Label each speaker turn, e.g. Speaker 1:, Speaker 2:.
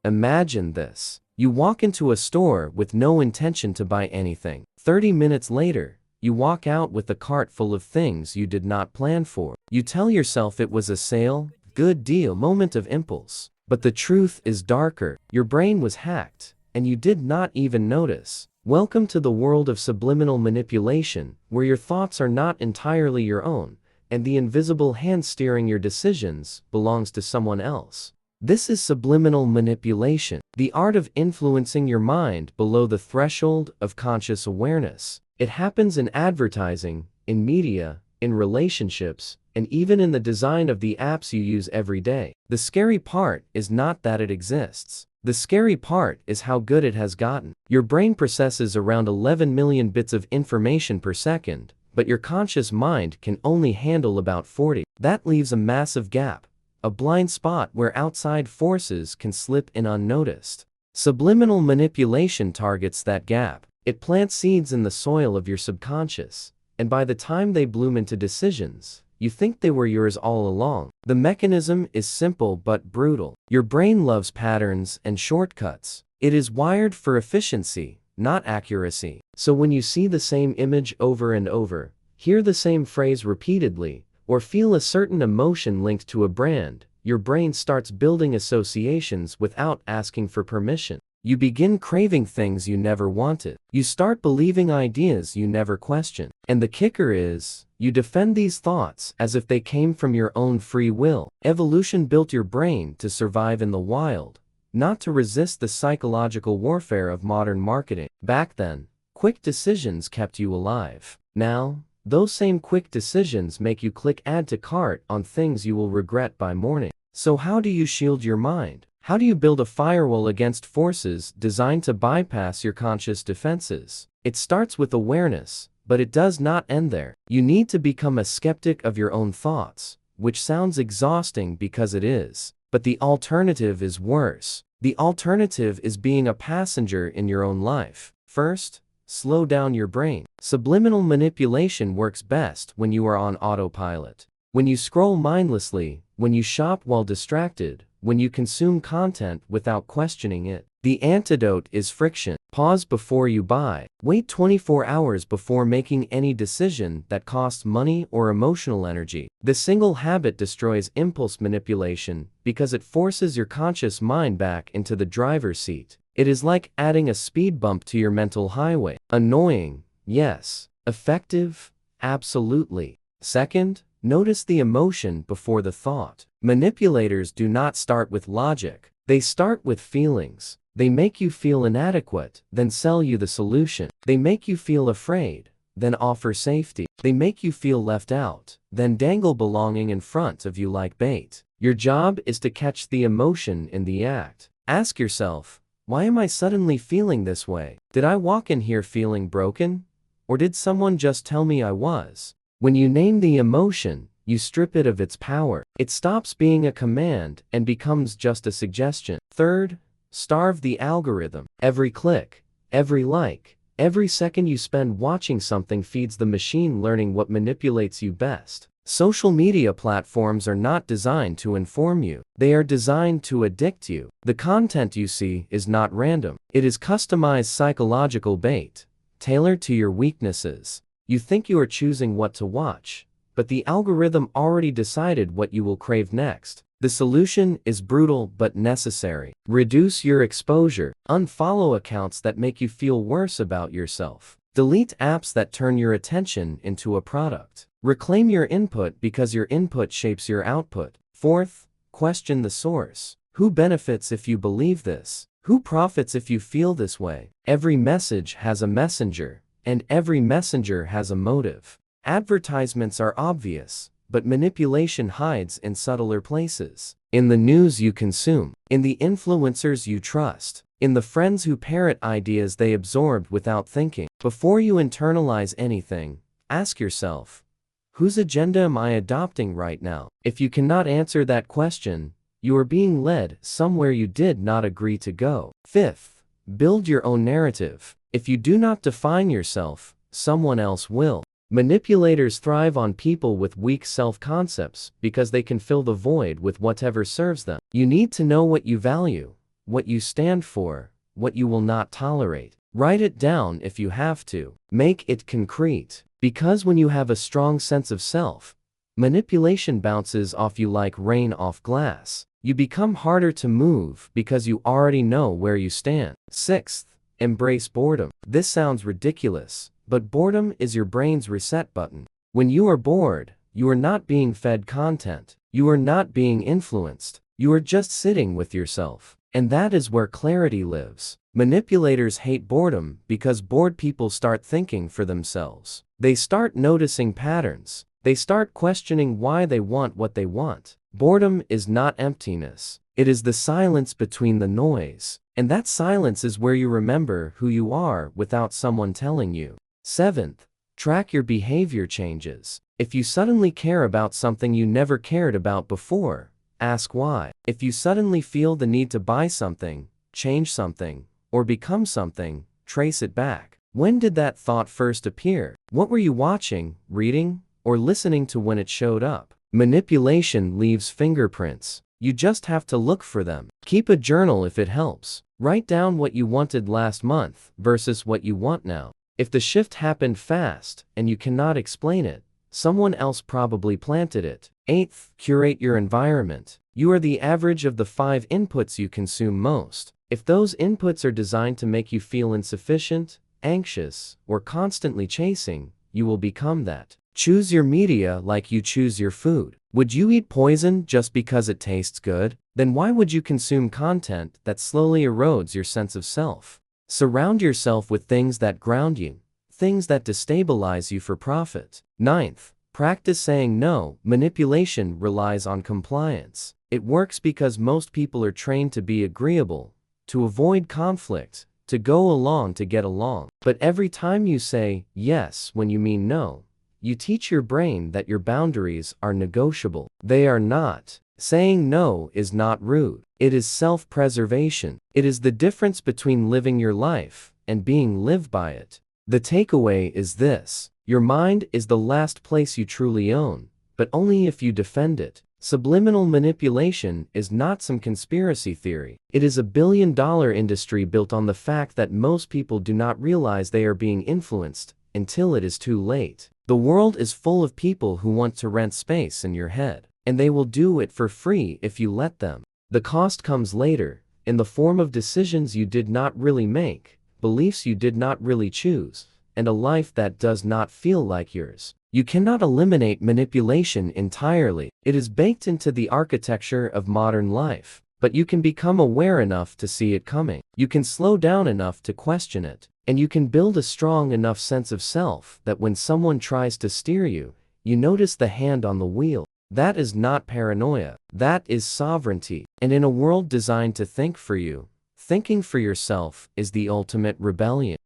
Speaker 1: Imagine this. You walk into a store with no intention to buy anything. 30 minutes later, you walk out with a cart full of things you did not plan for. You tell yourself it was a sale, good deal, moment of impulse. But the truth is darker. Your brain was hacked, and you did not even notice. Welcome to the world of subliminal manipulation, where your thoughts are not entirely your own, and the invisible hand steering your decisions belongs to someone else. This is subliminal manipulation, the art of influencing your mind below the threshold of conscious awareness. It happens in advertising, in media, in relationships, and even in the design of the apps you use every day. The scary part is not that it exists. The scary part is how good it has gotten. Your brain processes around 11 million bits of information per second, but your conscious mind can only handle about 40. That leaves a massive gap, a blind spot where outside forces can slip in unnoticed. Subliminal manipulation targets that gap. It plants seeds in the soil of your subconscious, and by the time they bloom into decisions, you think they were yours all along. The mechanism is simple but brutal. Your brain loves patterns and shortcuts. It is wired for efficiency, not accuracy. So when you see the same image over and over, hear the same phrase repeatedly, or feel a certain emotion linked to a brand, your brain starts building associations without asking for permission. You begin craving things you never wanted. You start believing ideas you never questioned. And the kicker is, you defend these thoughts as if they came from your own free will. Evolution built your brain to survive in the wild, not to resist the psychological warfare of modern marketing. Back then, quick decisions kept you alive. Now, those same quick decisions make you click add to cart on things you will regret by morning. So how do you shield your mind? How do you build a firewall against forces designed to bypass your conscious defenses? It starts with awareness, but it does not end there. You need to become a skeptic of your own thoughts, which sounds exhausting because it is. But the alternative is worse. The alternative is being a passenger in your own life. First, slow down your brain. Subliminal manipulation works best when you are on autopilot. When you scroll mindlessly, when you shop while distracted, when you consume content without questioning it. The antidote is friction. Pause before you buy. Wait 24 hours before making any decision that costs money or emotional energy. This single habit destroys impulse manipulation because it forces your conscious mind back into the driver's seat. It is like adding a speed bump to your mental highway. Annoying, yes. Effective, absolutely. Second, notice the emotion before the thought. Manipulators do not start with logic. They start with feelings. They make you feel inadequate, then sell you the solution. They make you feel afraid, then offer safety. They make you feel left out, then dangle belonging in front of you like bait. Your job is to catch the emotion in the act. Ask yourself, why am I suddenly feeling this way? Did I walk in here feeling broken? Or did someone just tell me I was? When you name the emotion, you strip it of its power. It stops being a command and becomes just a suggestion. Third, starve the algorithm. Every click, every like, every second you spend watching something feeds the machine learning what manipulates you best. Social media platforms are not designed to inform you. They are designed to addict you. The content you see is not random. It is customized psychological bait, tailored to your weaknesses. You think you are choosing what to watch, but the algorithm already decided what you will crave next. The solution is brutal but necessary. Reduce your exposure. Unfollow accounts that make you feel worse about yourself. Delete apps that turn your attention into a product. Reclaim your input because your input shapes your output. Fourth, question the source. Who benefits if you believe this? Who profits if you feel this way? Every message has a messenger, and every messenger has a motive. Advertisements are obvious, but manipulation hides in subtler places. In the news you consume, in the influencers you trust, in the friends who parrot ideas they absorbed without thinking. Before you internalize anything, ask yourself, whose agenda am I adopting right now? If you cannot answer that question, you are being led somewhere you did not agree to go. Fifth, build your own narrative. If you do not define yourself, someone else will. Manipulators thrive on people with weak self-concepts because they can fill the void with whatever serves them. You need to know what you value, what you stand for, what you will not tolerate. Write it down if you have to. Make it concrete. Because when you have a strong sense of self, manipulation bounces off you like rain off glass. You become harder to move because you already know where you stand. Sixth, embrace boredom. This sounds ridiculous, but boredom is your brain's reset button. When you are bored, you are not being fed content. You are not being influenced. You are just sitting with yourself. And that is where clarity lives. Manipulators hate boredom because bored people start thinking for themselves. They start noticing patterns. They start questioning why they want what they want. Boredom is not emptiness. It is the silence between the noise. And that silence is where you remember who you are without someone telling you. Seventh, track your behavior changes. If you suddenly care about something you never cared about before, ask why. If you suddenly feel the need to buy something, change something, or become something, trace it back. When did that thought first appear? What were you watching, reading, or listening to when it showed up? Manipulation leaves fingerprints. You just have to look for them. Keep a journal if it helps. Write down what you wanted last month versus what you want now. If the shift happened fast and you cannot explain it, someone else probably planted it. Eighth, curate your environment. You are the average of the 5 inputs you consume most. If those inputs are designed to make you feel insufficient, anxious, or constantly chasing, you will become that. Choose your media like you choose your food. Would you eat poison just because it tastes good? Then why would you consume content that slowly erodes your sense of self? Surround yourself with things that ground you, things that destabilize you for profit. Ninth, practice saying no. Manipulation relies on compliance. It works because most people are trained to be agreeable, to avoid conflict, to go along to get along. But every time you say yes when you mean no, you teach your brain that your boundaries are negotiable. They are not. Saying no is not rude. It is self-preservation. It is the difference between living your life and being lived by it. The takeaway is this: your mind is the last place you truly own, but only if you defend it. Subliminal manipulation is not some conspiracy theory. It is a billion-dollar industry built on the fact that most people do not realize they are being influenced until it is too late. The world is full of people who want to rent space in your head, and they will do it for free if you let them. The cost comes later, in the form of decisions you did not really make, beliefs you did not really choose, and a life that does not feel like yours. You cannot eliminate manipulation entirely. It is baked into the architecture of modern life, but you can become aware enough to see it coming. You can slow down enough to question it, and you can build a strong enough sense of self that when someone tries to steer you, you notice the hand on the wheel. That is not paranoia. That is sovereignty. And in a world designed to think for you, thinking for yourself is the ultimate rebellion.